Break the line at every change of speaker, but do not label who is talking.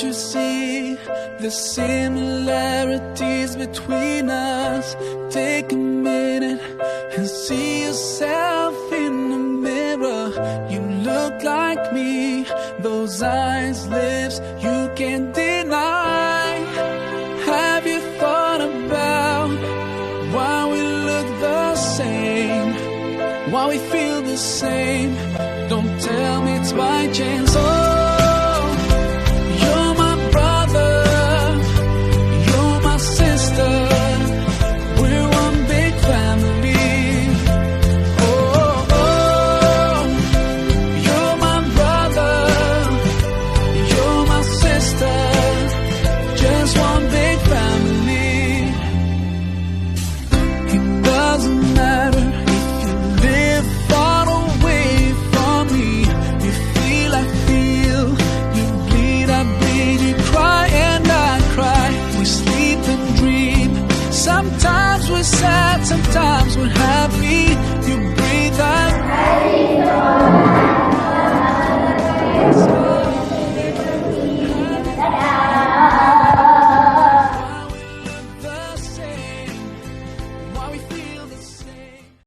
you see the similarities between us? Take a minute and see yourself in the mirror. You look like me, those eyes, lips, you can't deny. Have you thought about why we look the same, why we feel the same? Don't tell me it's by chance.